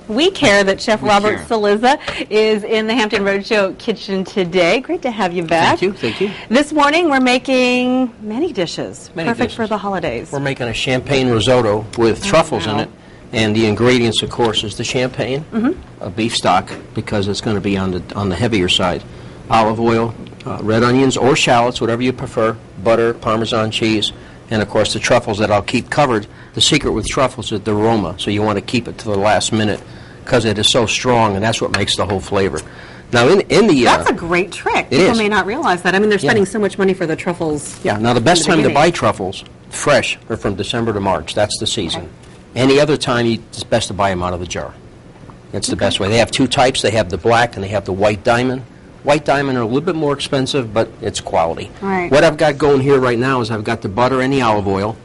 We care that Chef Robert Saliza is in the Hampton Roadshow kitchen today. Great to have you back. Thank you, thank you. This morning we're making many dishes, perfect for the holidays. We're making a champagne risotto with truffles in it, and the ingredients, of course, is the champagne, a beef stock, because it's going to be on the heavier side, olive oil, red onions or shallots, whatever you prefer, butter, Parmesan cheese, and of course the truffles that I'll keep covered. The secret with truffles is the aroma, so you want to keep it to the last minute because it is so strong, and that's what makes the whole flavor. Now, in the that's a great trick. People may not realize that. I mean, they're spending so much money for the truffles. Yeah. Now, the best time to buy truffles, fresh, are from December to March. That's the season. Okay. Any other time, it's best to buy them out of the jar. That's the best way. They have two types. They have the black and they have the white diamond. White diamond are a little bit more expensive, but it's quality. Right. What I've got going here right now is I've got the butter and the olive oil,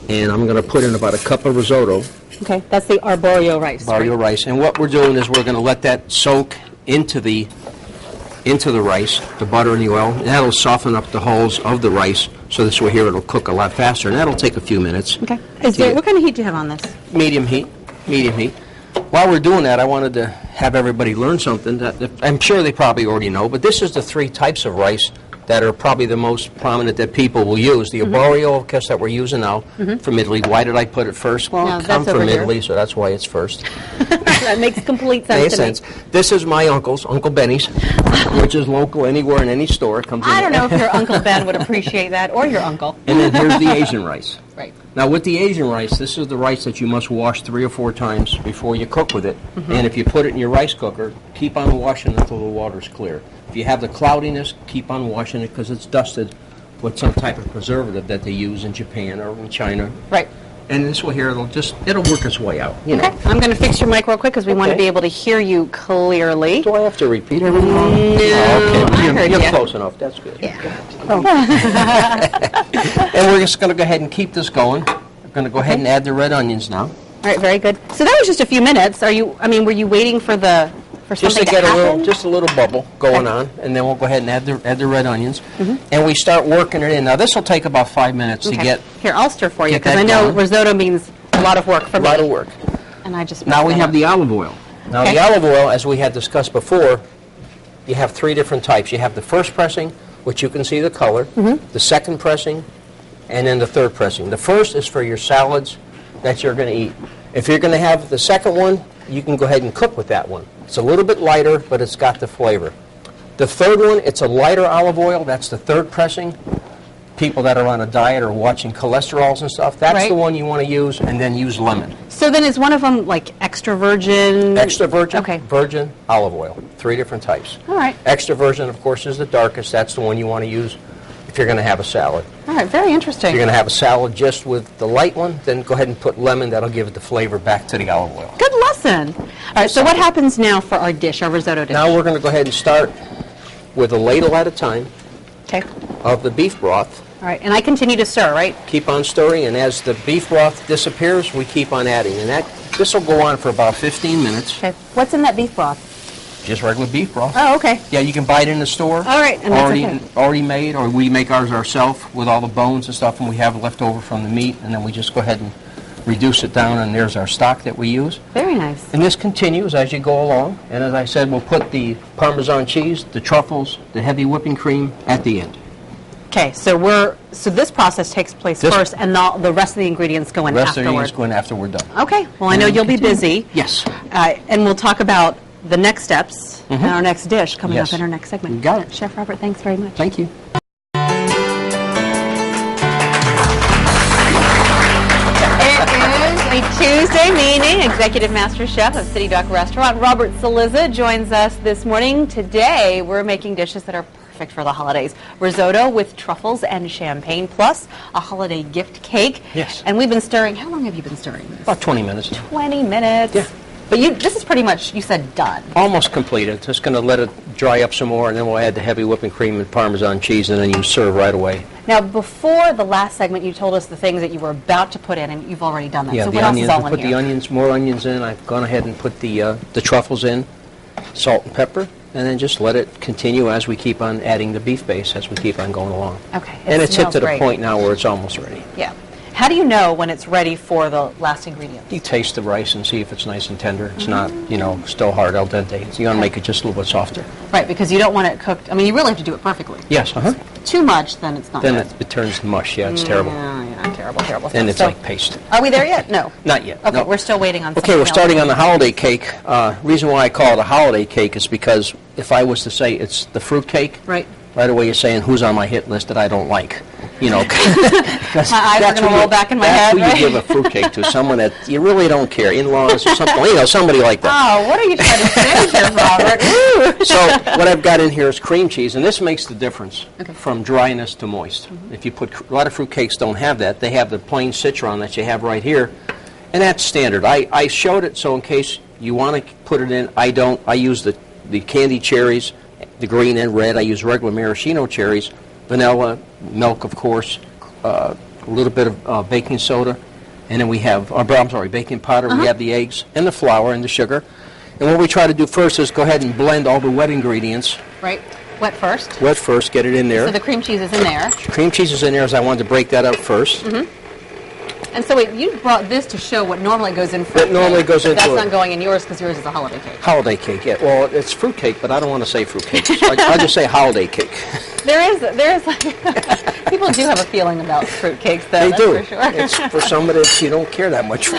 and I'm going to put in about a cup of risotto. Okay, that's the arborio rice. Arborio rice, and what we're doing is we're going to let that soak into the rice, the butter and the oil. And that'll soften up the hulls of the rice, so this way here it'll cook a lot faster, and that'll take a few minutes. Okay. What kind of heat do you have on this? Medium heat. Medium heat. While we're doing that, I wanted to have everybody learn something that I'm sure they probably already know, but this is the three types of rice that are probably the most prominent that people will use. The arborio, of course, that we're using now from Italy. Why did I put it first? Well, it comes from Italy, so that's why it's first. That makes complete sense to me. This is my uncle's, Uncle Benny's, which is local anywhere in any store. It comes I don't know if your Uncle Ben would appreciate that, or your uncle. And then here's the Asian rice. Right. Now, with the Asian rice, this is the rice that you must wash 3 or 4 times before you cook with it. And if you put it in your rice cooker, keep on washing until the water's clear. If you have the cloudiness, keep on washing it because it's dusted with some type of preservative that they use in Japan or in China. Right. And this way here, it'll work its way out. You know. I'm going to fix your mic real quick because we want to be able to hear you clearly. Do I have to repeat everything? No, You're close enough. That's good. Yeah. And we're just going to go ahead and keep this going. We're going to go ahead and add the red onions now. All right, very good. So that was just a few minutes. Were you waiting for just to get a little bubble going on, and then we'll go ahead and add the red onions, and we start working it in. Now this will take about 5 minutes to get. Here, I'll stir for you because I know risotto means a lot of work for me. A lot of work. And I just now we have the olive oil. Now the olive oil, as we had discussed before, you have 3 different types. You have the first pressing, which you can see the color, the second pressing, and then the third pressing. The first is for your salads that you're going to eat. If you're going to have the second one, you can go ahead and cook with that one. It's a little bit lighter, but it's got the flavor. The third one, it's a lighter olive oil. That's the third pressing. People that are on a diet or watching cholesterols and stuff, that's the one you want to use, and then use lemon. So then is one of them like extra virgin? Extra virgin, virgin olive oil. 3 different types. All right. Extra virgin, of course, is the darkest. That's the one you want to use if you're going to have a salad. All right, very interesting. If you're going to have a salad just with the light one, then go ahead and put lemon. That'll give it the flavor back to the olive oil. Good lesson. All right, so what happens now for our dish, our risotto dish? Now we're going to go ahead and start with a ladle at a time of the beef broth. All right, and I continue to stir, right? Keep on stirring, and as the beef broth disappears, we keep on adding. And this will go on for about 15 minutes. Okay. What's in that beef broth? Just regular beef broth. Oh, okay. Yeah, you can buy it in the store. All right, and already made, or we make ours ourselves with all the bones and stuff, and we have left over from the meat, and then we just go ahead and reduce it down, and there's our stock that we use. Very nice. And this continues as you go along, and as I said, we'll put the Parmesan cheese, the truffles, the heavy whipping cream at the end. Okay, so this process takes place first, and the rest of the ingredients go in afterward. The rest of the ingredients go in after we're done. Okay, well, I know you'll be busy. Yes. And we'll talk about the next steps and our next dish coming up in our next segment. You got it. Chef Robert, thanks very much. Thank you. It is a Tuesday meeting. Executive Master Chef of City Dock Restaurant, Robert Saliza, joins us this morning. Today, we're making dishes that are perfect for the holidays. Risotto with truffles and champagne, plus a holiday gift cake. Yes. And we've been stirring. How long have you been stirring this? About 20 minutes. 20 minutes. Yeah. But this is pretty much, you said, done. Almost completed. Just going to let it dry up some more, and then we'll add the heavy whipping cream and Parmesan cheese, and then you serve right away. Now, before the last segment, you told us the things that you were about to put in, and you've already done that. Yeah, so the what onions. else is all in Put here? the onions, more onions in. I've gone ahead and put the truffles in, salt and pepper, and then just let it continue as we keep on adding the beef base as we keep on going along. Okay. And it's hit to the point now where it's almost ready. Yeah. How do you know when it's ready for the last ingredient? You taste the rice and see if it's nice and tender. It's not, still hard al dente. So you want to make it just a little bit softer. Right, because you don't want it cooked. I mean, you really have to do it perfectly. Yes, Too much, then it's not Then good. it turns much. Yeah, it's terrible. Yeah, terrible. And it's So, like paste. are we there yet? No. Not yet. Okay, no. we're still waiting on Okay, something we're else. starting on the holiday cake. Reason why I call it a holiday cake is because if I was to say it's the fruit cake, Right. right away you're saying who's on my hit list that I don't like. My eyes are going to roll back in my head, That's who you give a fruit cake to, someone that you really don't care, in-laws or something, somebody like that. Oh, what are you trying to say here, Robert? So what I've got in here is cream cheese, and this makes the difference from dryness to moist. If you put, a lot of fruit cakes don't have that. They have the plain citron that you have right here, and that's standard. I showed it so in case you want to put it in, I don't. I use the candied cherries, the green and red. I use regular maraschino cherries, vanilla, milk, of course, a little bit of baking soda, and then we have, baking powder. We have the eggs and the flour and the sugar. And what we try to do first is go ahead and blend all the wet ingredients. Right. Wet first. Wet first, get it in there. So the cream cheese is in there. Cream cheese is in there, as I wanted to break that up first. And so wait, you brought this to show what normally goes in fruit What normally goes into That's it. not going in yours because yours is a holiday cake. Holiday cake, yeah. Well, it's fruit cake, but I don't want to say fruit cake. So I just say holiday cake. There is like, people do have a feeling about fruit cakes, though. They that's do. For sure. It's for somebody that you don't care that much for.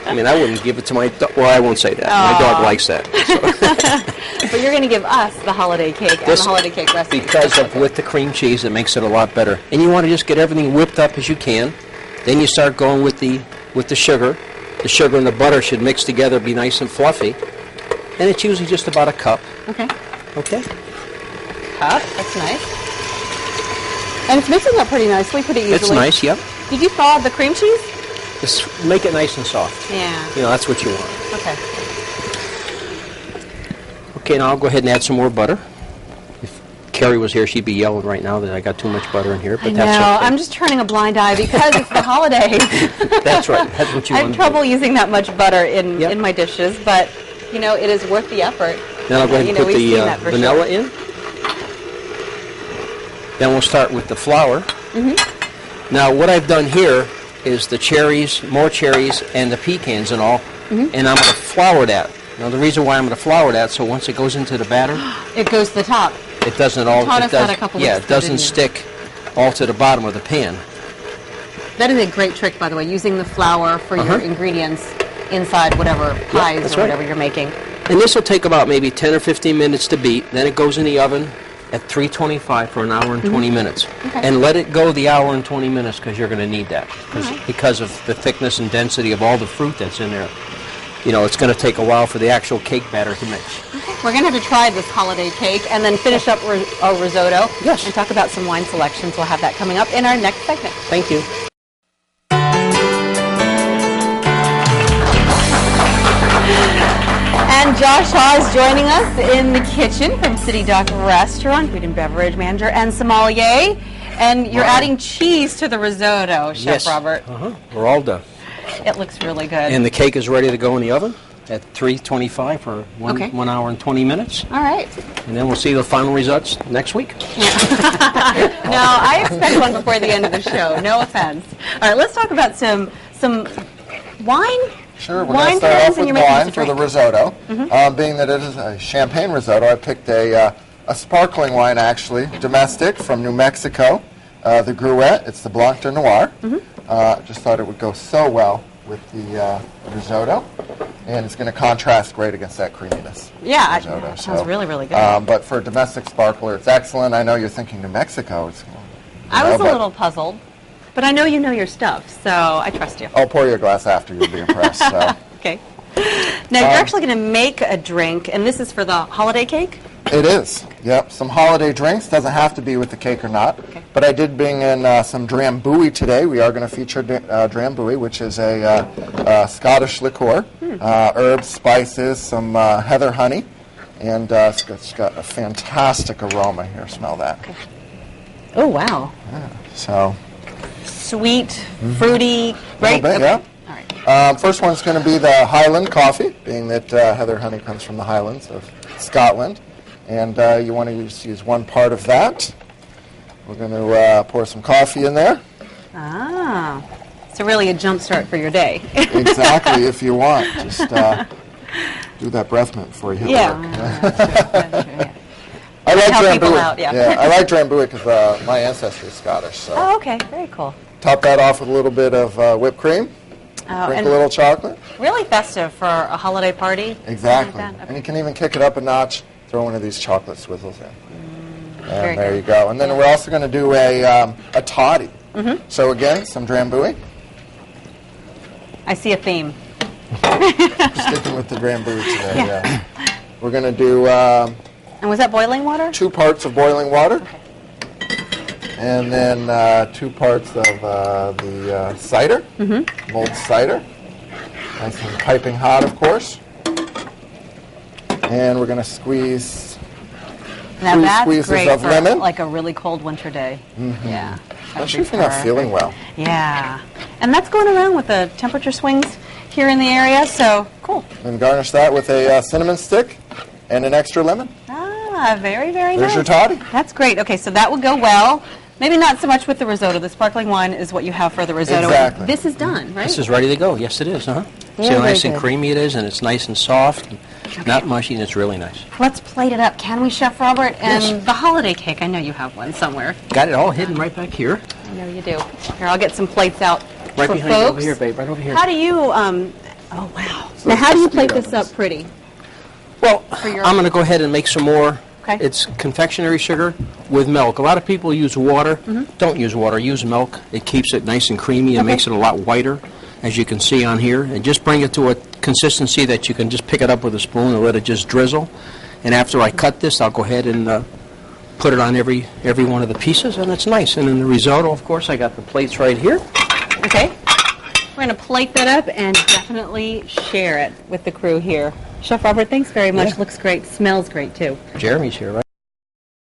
I mean, I wouldn't give it to my dog. Well, I won't say that. My dog likes that. So. But you're going to give us the holiday cake and the holiday cake recipe. Because of with the cream cheese, it makes it a lot better. And you want to just get everything whipped up as you can. Then you start going with the sugar. The sugar and the butter should mix together, be nice and fluffy. And it's usually just about a cup. Okay. Okay. Cup. That's nice. And it's mixing up pretty nicely, pretty easily. It's nice, yep. Did you thaw the cream cheese? Just make it nice and soft. Yeah. That's what you want. Okay. Okay, now I'll go ahead and add some more butter. If Carrie was here, she'd be yelling right now that I got too much butter in here, but I know. that's okay. I'm just turning a blind eye because it's the holidays. That's right. That's what you I want have to trouble using that much butter in Yep. my dishes, but it is worth the effort. Then I'll go ahead and put we've the seen that for vanilla sure. in. Then we'll start with the flour. Now what I've done here is the cherries, more cherries, and the pecans and all, and I'm going to flour that. Now the reason why I'm going to flour that, so once it goes into the batter, It goes to the top. it doesn't all. taught it us does, that a couple yeah, weeks it ago, doesn't didn't you? stick all to the bottom of the pan. That is a great trick, by the way, using the flour for your ingredients inside whatever pies that's or right. whatever you're making. And this will take about maybe 10 or 15 minutes to beat. Then it goes in the oven at 325 for an hour and 20 minutes. Okay. And let it go the hour and 20 minutes because you're going to need that. Because of the thickness and density of all the fruit that's in there. It's going to take a while for the actual cake batter to mix. We're going to have to try this holiday cake and then finish up our risotto. Yes. And talk about some wine selections. We'll have that coming up in our next segment. Thank you. And Josh Shaw is joining us in the kitchen from City Dock Restaurant, food and beverage manager and sommelier. And you're adding cheese to the risotto, Chef Yes. Robert. We're all done. It looks really good. And the cake is ready to go in the oven at 325 for Okay. 1 hour and 20 minutes. All right. And then we'll see the final results next week. No, I expect one before the end of the show. No offense. All right, let's talk about some wine. Sure, we're Wine going to start pairs, off and with you're making us wine a for the drink. risotto. Being that it is a champagne risotto, I picked a sparkling wine, actually, domestic from New Mexico, the Gruet. It's the Blanc de Noir. Just thought it would go so well with the risotto, and it's going to contrast great against that creaminess. Yeah, risotto. it sounds really, really good. But for a domestic sparkler, it's excellent. I know you're thinking New Mexico. I was a little puzzled, but I know you know your stuff, so I trust you. I'll pour you a glass after. You'll be impressed. So. Okay. Now, you're actually going to make a drink, and this is for the holiday cake? It is. Yep. Some holiday drinks. Doesn't have to be with the cake or not. Okay. But I did bring in some drambuie today. We are going to feature drambuie, which is a Scottish liqueur. Herbs, spices, some heather honey. And it's got a fantastic aroma here. Smell that. Okay. Oh, wow. So, Sweet, fruity, a right? little bit, Okay. yeah. All right. First one's going to be the Highland coffee, being that heather honey comes from the Highlands of Scotland. And you want to use 1 part of that. We're going to pour some coffee in there. Ah, so really a jump start for your day. Exactly, if you want. Just do that breath mint before you hit Yeah. work. That's true, yeah. I like help people drambuie. out, yeah. I like drambuie because my ancestry is Scottish. So Oh, okay, very cool. top that off with a little bit of whipped cream. Oh, Drink and a little chocolate. really festive for a holiday party. Exactly. Like that. Okay. And you can even kick it up a notch. Throw one of these chocolate swizzles in. Very And there good. you go. And then we're also going to do a toddy. So again, some drambuie. I see a theme. Sticking with the drambuie today. Yeah. We're going to do And was that boiling water? 2 parts of boiling water. Okay. And then 2 parts of the cider, mulled cider. Nice and piping hot, of course. And we're going to squeeze Now 3 that's squeezes great of for lemon. like a really cold winter day. Yeah. Especially if you're not feeling well. Yeah. And that's going around with the temperature swings here in the area, so cool. And garnish that with a cinnamon stick and an extra lemon. Ah, very, very There's nice. your toddy. That's great. Okay, so that would go well. Maybe not so much with the risotto. The sparkling wine is what you have for the risotto. Exactly. This is done, right? This is ready to go. Yes, it is. See Very, how nice very and good. creamy it is, and it's nice and soft, and not mushy, and it's really nice. Let's plate it up, can we, Chef Robert? And Yes. the holiday cake, I know you have one somewhere. Got it all hidden right back here. I know you do. Here, I'll get some plates out Right for behind you folks. over here, babe. Right over here. How do you, oh wow. Now how do you plate this up pretty? Well, your- I'm going to go ahead and make some more. Okay. It's confectionery sugar with milk. A lot of people use water. Don't use water. Use milk. It keeps it nice and creamy and makes it a lot whiter, as you can see on here. And just bring it to a consistency that you can just pick it up with a spoon and let it just drizzle. And after I cut this, I'll go ahead and put it on every one of the pieces, and it's nice. And in the risotto, of course, I got the plates right here. Okay. We're going to plate that up and definitely share it with the crew here. Chef Robert, thanks very much. Yeah. Looks great. Smells great, too. Jeremy's here, right?